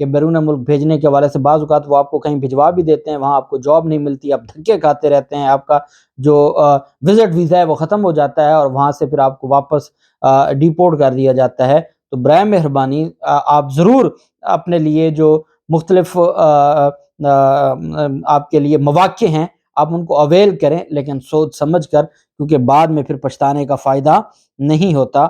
کہ بیرون ملک بھیجنے کے حوالے سے بعض اوقات وہ آپ کو کہیں بھجوا بھی دیتے ہیں، وہاں آپ کو جاب نہیں ملتی، آپ دھکے کھاتے رہتے ہیں، آپ کا جو وزٹ ویزا ہے وہ ختم ہو جاتا ہے اور وہاں سے پھر آپ کو واپس ڈیپورٹ کر دیا جاتا ہے۔ تو برائے مہربانی آپ ضرور اپنے لیے جو مختلف آپ کے لیے مواقع ہیں آپ ان کو اویل کریں، لیکن سوچ سمجھ کر، کیونکہ بعد میں پھر پچھتانے کا فائدہ نہیں ہوتا۔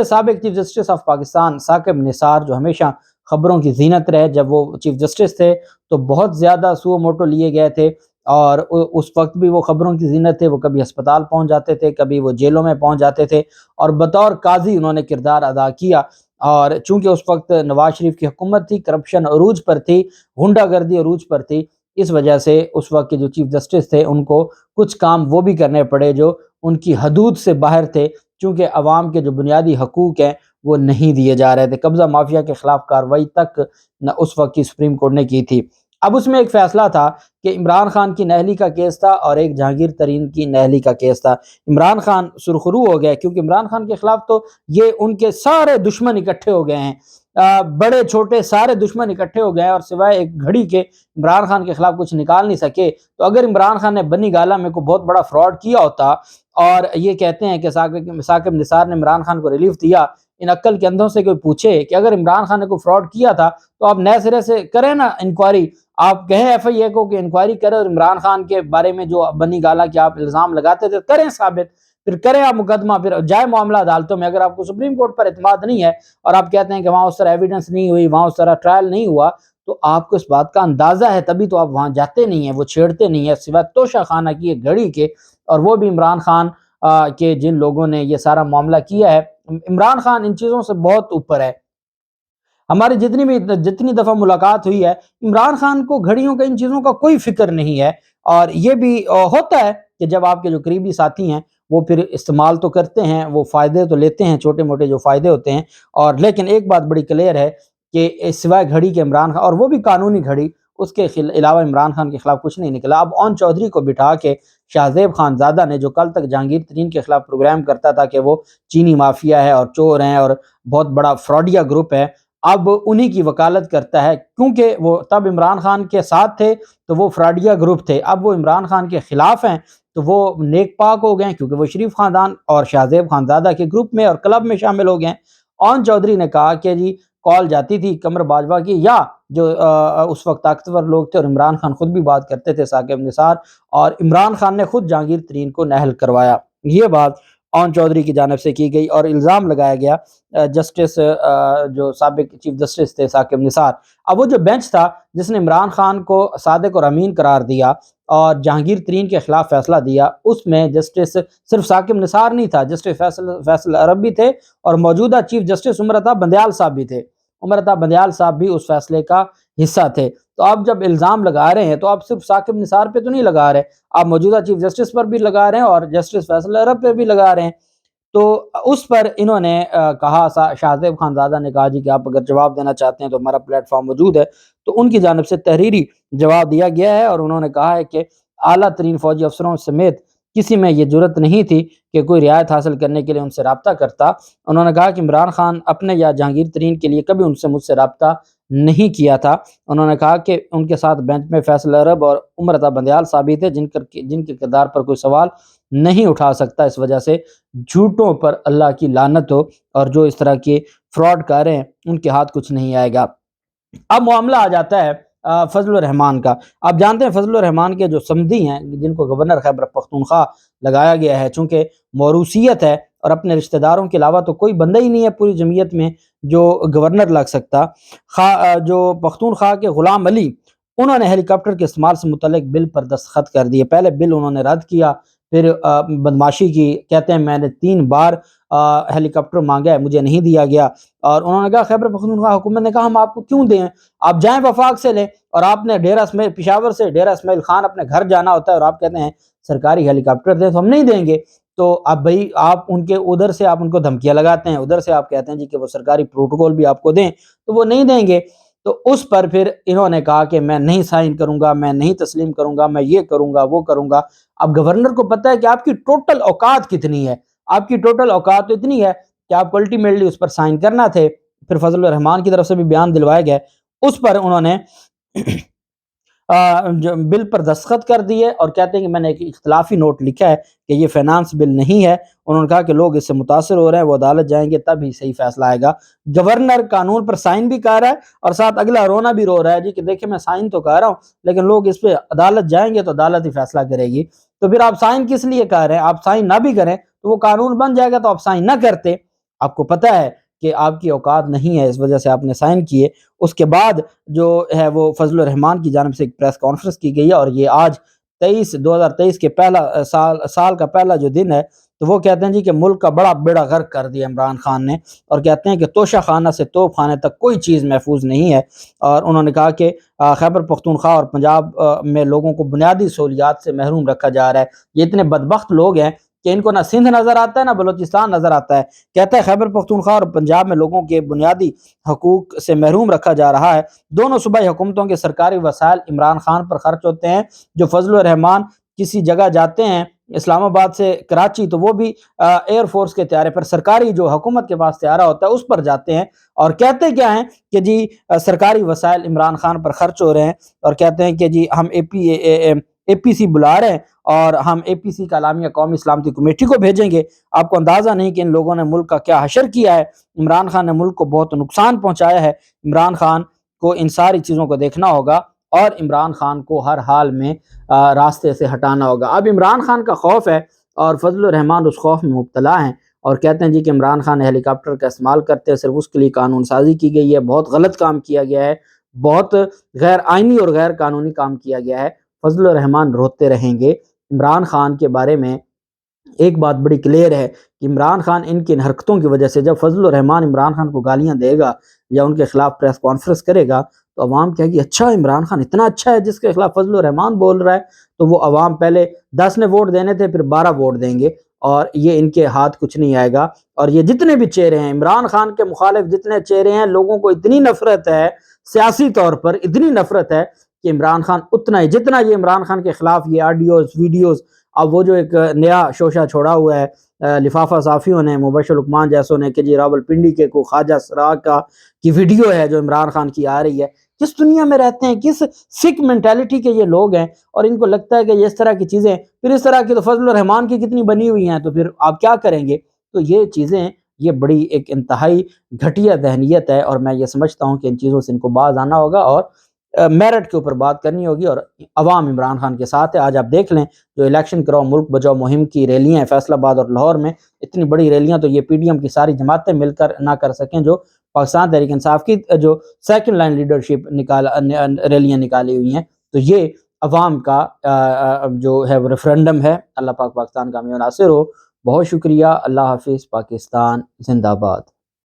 سابق chief justice of Pakistan Saqib Nisar جو ہمیشہ خبروں کی زینت رہے، جب وہ چیف جسٹس تھے تو بہت زیادہ سو موٹو لیے گئے تھے اور اس وقت بھی وہ خبروں کی زینت تھے، وہ کبھی ہسپتال پہنچ جاتے تھے، کبھی وہ جیلوں میں پہنچ جاتے تھے اور بطور قاضی انہوں نے کردار ادا کیا۔ اور چونکہ اس وقت نواز شریف کی حکومت تھی، کرپشن عروج پر تھی، غنڈہ گردی عروج پر تھی، اس وجہ سے اس وقت کے جو چیف جسٹس تھے ان کو کچھ کام وہ بھی کرنے پڑے جو ان کی حدود سے باہر تھے، چونکہ عوام کے جو بنیادی حقوق ہیں وہ نہیں دیے جا رہے تھے۔ قبضہ مافیا کے خلاف کارروائی تک نہ اس وقت کی سپریم کورٹ نے کی تھی۔ اب اس میں ایک فیصلہ تھا کہ عمران خان کی نہلی کا کیس تھا اور ایک جہانگیر ترین کی نہلی کا کیس تھا۔ عمران خان سرخرو ہو گیا کیونکہ عمران خان کے خلاف تو یہ ان کے سارے دشمن اکٹھے ہو گئے ہیں، بڑے چھوٹے سارے دشمن اکٹھے ہو گئے ہیں اور سوائے ایک گھڑی کے عمران خان کے خلاف کچھ نکال نہیں سکے۔ تو اگر عمران خان نے بنی گالہ میں کوئی بہت بڑا فراڈ کیا ہوتا، اور یہ کہتے ہیں کہ ثاقب نثار نے عمران خان کو ریلیف دیا، ان عقل کے اندھوں سے کوئی پوچھے کہ اگر عمران خان نے کوئی فراڈ کیا تھا تو آپ نئے سرے سے کریں نا انکوائری، آپ کہیں ایف آئی اے کو کہ انکوائری کرے اور عمران خان کے بارے میں جو بنی گالہ کے آپ الزام لگاتے تھے کریں ثابت، پھر کریں آپ مقدمہ، پھر جائے معاملہ عدالتوں میں۔ اگر آپ کو سپریم کورٹ پر اعتماد نہیں ہے اور آپ کہتے ہیں کہ وہاں اس طرح ایویڈنس نہیں ہوئی، وہاں اس طرح ٹرائل نہیں ہوا، تو آپ کو اس بات کا اندازہ ہے، تبھی تو آپ وہاں جاتے نہیں ہیں، وہ چھیڑتے نہیں ہیں سوائے توشہ خانہ کی ایک گھڑی کے، اور وہ بھی عمران خان کے جن لوگوں نے یہ سارا معاملہ کیا ہے۔ عمران خان ان چیزوں سے بہت اوپر ہے۔ ہماری جتنی دفعہ ملاقات ہوئی ہے، عمران خان کو گھڑیوں کا ان چیزوں کا کوئی فکر نہیں ہے، اور یہ بھی ہوتا ہے کہ جب آپ کے جو قریبی ساتھی ہیں وہ پھر استعمال تو کرتے ہیں، وہ فائدے تو لیتے ہیں، چھوٹے موٹے جو فائدے ہوتے ہیں، اور لیکن ایک بات بڑی کلیئر ہے کہ سوائے گھڑی کے عمران خان، اور وہ بھی قانونی گھڑی، اس کے علاوہ عمران خان کے خلاف کچھ نہیں نکلا۔ اب اون چودھری کو بٹھا کے شاہزیب خان زادہ نے، جو کل تک جہانگیر ترین کے خلاف پروگرام کرتا تھا کہ وہ چینی مافیا ہے اور چور ہیں اور بہت بڑا فراڈیا گروپ ہے، اب انہی کی وکالت کرتا ہے، کیونکہ وہ تب عمران خان کے ساتھ تھے تو وہ فراڈیا گروپ تھے، اب وہ عمران خان کے خلاف ہیں تو وہ نیک پاک ہو گئے کیونکہ وہ شریف خاندان اور شاہزیب خانزادہ کے گروپ میں اور کلب میں شامل ہو گئے۔ اون چودھری نے کہا کہ جی کال جاتی تھی قمر باجوہ کی، یا جو اس وقت طاقتور لوگ تھے، اور عمران خان خود بھی بات کرتے تھے، ثاقب نثار، اور عمران خان نے خود جہانگیر ترین کو نہل کروایا۔ یہ بات اون چودھری کی جانب سے کی گئی اور الزام لگایا گیا جسٹس جو سابق چیف جسٹس تھے ثاقب نثار۔ اب وہ جو بینچ تھا جس نے عمران خان کو صادق اور امین قرار دیا اور جہانگیر ترین کے خلاف فیصلہ دیا، اس میں جسٹس صرف ثاقب نثار نہیں تھا، جسٹس فیصل عرب بھی تھے اور موجودہ چیف جسٹس عمر عطا بندیال صاحب بھی تھے۔ عمر عطا بندیال صاحب بھی اس فیصلے کا حصہ تھے۔ تو آپ جب الزام لگا رہے ہیں تو آپ صرف ثاقب نثار پہ تو نہیں لگا رہے، آپ موجودہ چیف جسٹس پر بھی لگا رہے ہیں اور جسٹس فیصل عرب پہ بھی لگا رہے ہیں۔ تو اس پر انہوں نے کہا، شاہزیب خانزادہ نے کہا جی کہ آپ اگر جواب دینا چاہتے ہیں تو ہمارا پلیٹ فارم موجود ہے، تو ان کی جانب سے تحریری جواب دیا گیا ہے، اور انہوں نے کہا ہے کہ اعلیٰ ترین فوجی افسروں سمیت کسی میں یہ جرت نہیں تھی کہ کوئی رعایت حاصل کرنے کے لیے ان سے رابطہ کرتا۔ انہوں نے کہا کہ عمران خان اپنے یا جہانگیر ترین کے لیے کبھی مجھ سے رابطہ نہیں کیا تھا۔ انہوں نے کہا کہ ان کے ساتھ بینچ میں فیصل عرب اور عمر عطا بندیال ثابت تھے جن کے کردار پر کوئی سوال نہیں اٹھا سکتا، اس وجہ سے جھوٹوں پر اللہ کی لعنت ہو، اور جو اس طرح کے فراڈ کر رہے ہیں ان کے ہاتھ کچھ نہیں آئے گا۔ اب معاملہ آ جاتا ہے فضل الرحمان کا۔ آپ جانتے ہیں فضل الرحمان کے جو سمدھی ہیں جن کو گورنر خیبر پختونخوا لگایا گیا ہے، چونکہ موروثیت ہے اور اپنے رشتہ داروں کے علاوہ تو کوئی بندہ ہی نہیں ہے پوری جمعیت میں جو گورنر لگ سکتا، جو پختونخوا کے غلام علی، انہوں نے ہیلی کاپٹر کے استعمال سے متعلق بل پر دستخط کر دیے۔ پہلے بل انہوں نے رد کیا، پھر بدماشی کی، کہتے ہیں میں نے 3 بار ہیلی کاپٹر مانگا ہے مجھے نہیں دیا گیا، اور انہوں نے کہا خیبر پختونخوا حکومت نے کہا ہم آپ کو کیوں دیں، آپ جائیں وفاق سے لیں، اور آپ نے پشاور سے ڈیرہ اسماعیل خان اپنے گھر جانا ہوتا ہے اور آپ کہتے ہیں سرکاری ہیلی کاپٹر دیں تو ہم نہیں دیں گے۔ تو اب بھائی آپ ان کے ادھر سے آپ ان کو دھمکیاں لگاتے ہیں، ادھر سے آپ کہتے ہیں جی کہ وہ سرکاری پروٹوکول بھی آپ کو دیں، تو وہ نہیں دیں گے۔ تو اس پر پھر انہوں نے کہا کہ میں نہیں سائن کروں گا، میں نہیں تسلیم کروں گا، میں یہ کروں گا وہ کروں گا۔ اب گورنر کو پتہ ہے کہ آپ کی ٹوٹل اوقات کتنی ہے، آپ کی ٹوٹل اوقات تو اتنی ہے کہ آپ کو الٹیمیٹلی اس پر سائن کرنا تھے۔ پھر فضل الرحمان کی طرف سے بھی بیان دلوائے گئے، اس پر انہوں نے جو بل پر دستخط کر دیے اور کہتے ہیں کہ میں نے ایک اختلافی نوٹ لکھا ہے کہ یہ فائنانس بل نہیں ہے۔ انہوں نے کہا کہ لوگ اس سے متاثر ہو رہے ہیں، وہ عدالت جائیں گے تب ہی صحیح فیصلہ آئے گا۔ گورنر قانون پر سائن بھی کر رہا ہے اور ساتھ اگلا رونا بھی رو رہا ہے جی کہ دیکھیں میں سائن تو کر رہا ہوں لیکن لوگ اس پہ عدالت جائیں گے تو عدالت ہی فیصلہ کرے گی۔ تو پھر آپ سائن کس لیے کر رہے ہیں؟ آپ سائن نہ بھی کریں تو وہ قانون بن جائے گا، تو آپ سائن نہ کرتے۔ آپ کو پتہ ہے کہ آپ کی اوقات نہیں ہے، اس وجہ سے آپ نے سائن کیے۔ اس کے بعد جو ہے وہ فضل الرحمان کی جانب سے ایک پریس کانفرنس کی گئی ہے، اور یہ آج 2023 کے پہلا سال کا پہلا جو دن ہے، تو وہ کہتے ہیں جی کہ ملک کا بڑا بیڑا غرق کر دیا عمران خان نے، اور کہتے ہیں کہ توشہ خانہ سے توپ خانے تک کوئی چیز محفوظ نہیں ہے۔ اور انہوں نے کہا کہ خیبر پختونخوا اور پنجاب میں لوگوں کو بنیادی سہولیات سے محروم رکھا جا رہا ہے۔ یہ اتنے بدبخت لوگ ہیں کہ ان کو نہ سندھ نظر آتا ہے نہ بلوچستان نظر آتا ہے۔ کہتا ہے خیبر پختونخوا اور پنجاب میں لوگوں کے بنیادی حقوق سے محروم رکھا جا رہا ہے۔ دونوں صوبائی حکومتوں کے سرکاری وسائل عمران خان پر خرچ ہوتے ہیں۔ جو فضل الرحمان کسی جگہ جاتے ہیں اسلام آباد سے کراچی تو وہ بھی ایئر فورس کے طیارے پر، سرکاری جو حکومت کے پاس طیارہ ہوتا ہے اس پر جاتے ہیں، اور کہتے کیا ہیں کہ جی سرکاری وسائل عمران خان پر خرچ ہو رہے ہیں، اور کہتے ہیں کہ جی ہم اے پی سی بلا رہے ہیں اور ہم اے پی سی کا اعلامیہ قومی سلامتی کمیٹی کو بھیجیں گے۔ آپ کو اندازہ نہیں کہ ان لوگوں نے ملک کا کیا حشر کیا ہے۔ عمران خان نے ملک کو بہت نقصان پہنچایا ہے۔ عمران خان کو ان ساری چیزوں کو دیکھنا ہوگا اور عمران خان کو ہر حال میں راستے سے ہٹانا ہوگا۔ اب عمران خان کا خوف ہے اور فضل الرحمان اس خوف میں مبتلا ہیں، اور کہتے ہیں جی کہ عمران خان ہیلی کاپٹر کا استعمال کرتے ہیں، صرف اس کے لیے قانون سازی کی گئی ہے، بہت غلط کام کیا گیا ہے، بہت غیر آئینی اور غیر قانونی کام کیا گیا ہے۔ فضل الرحمان روتے رہیں گے۔ عمران خان کے بارے میں ایک بات بڑی کلیئر ہے کہ عمران خان ان کی حرکتوں کی وجہ سے، جب فضل الرحمان عمران خان کو گالیاں دے گا یا ان کے خلاف پریس کانفرنس کرے گا تو عوام کہے گی اچھا عمران خان اتنا اچھا ہے جس کے خلاف فضل الرحمان بول رہا ہے، تو وہ عوام پہلے 10 نے ووٹ دینے تھے پھر 12 ووٹ دیں گے، اور یہ ان کے ہاتھ کچھ نہیں آئے گا۔ اور یہ جتنے بھی چہرے ہیں عمران خان کے مخالف، جتنے چہرے ہیں، لوگوں کو اتنی نفرت ہے، سیاسی طور پر اتنی نفرت ہے کہ عمران خان اتنا ہی، جتنا یہ عمران خان کے خلاف یہ آڈیوز ویڈیوز، اب وہ جو ایک نیا شوشہ چھوڑا ہوا ہے لفافہ صحافیوں نے، مبشر لقمان جیسوں نے، کہ جی راول پنڈی کے کو خواجہ سراغ کی ویڈیو ہے جو عمران خان کی آ رہی ہے۔ کس دنیا میں رہتے ہیں، کس سکھ مینٹیلٹی کے یہ لوگ ہیں، اور ان کو لگتا ہے کہ یہ اس طرح کی چیزیں، پھر اس طرح کی تو فضل الرحمان کی کتنی بنی ہوئی ہیں، تو پھر آپ کیا کریں گے؟ تو یہ چیزیں، یہ بڑی ایک انتہائی گھٹیا ذہنیت ہے، اور میں یہ سمجھتا ہوں کہ ان چیزوں سے ان کو باز آنا ہوگا اور میرٹ کے اوپر بات کرنی ہوگی، اور عوام عمران خان کے ساتھ ہے۔ آج آپ دیکھ لیں جو الیکشن کراؤ ملک بچاؤ مہم کی ریلیاں ہیں فیصل آباد اور لاہور میں، اتنی بڑی ریلیاں تو یہ پی ڈی ایم کی ساری جماعتیں مل کر نہ کر سکیں، جو پاکستان تحریک انصاف کی جو سیکنڈ لائن لیڈرشپ ریلیاں نکالی ہوئی ہیں۔ تو یہ عوام کا جو ہے وہ ریفرنڈم ہے۔ اللہ پاک پاکستان کا حامی و ناصر ہو۔ بہت شکریہ۔ اللہ حافظ۔ پاکستان زندہ باد۔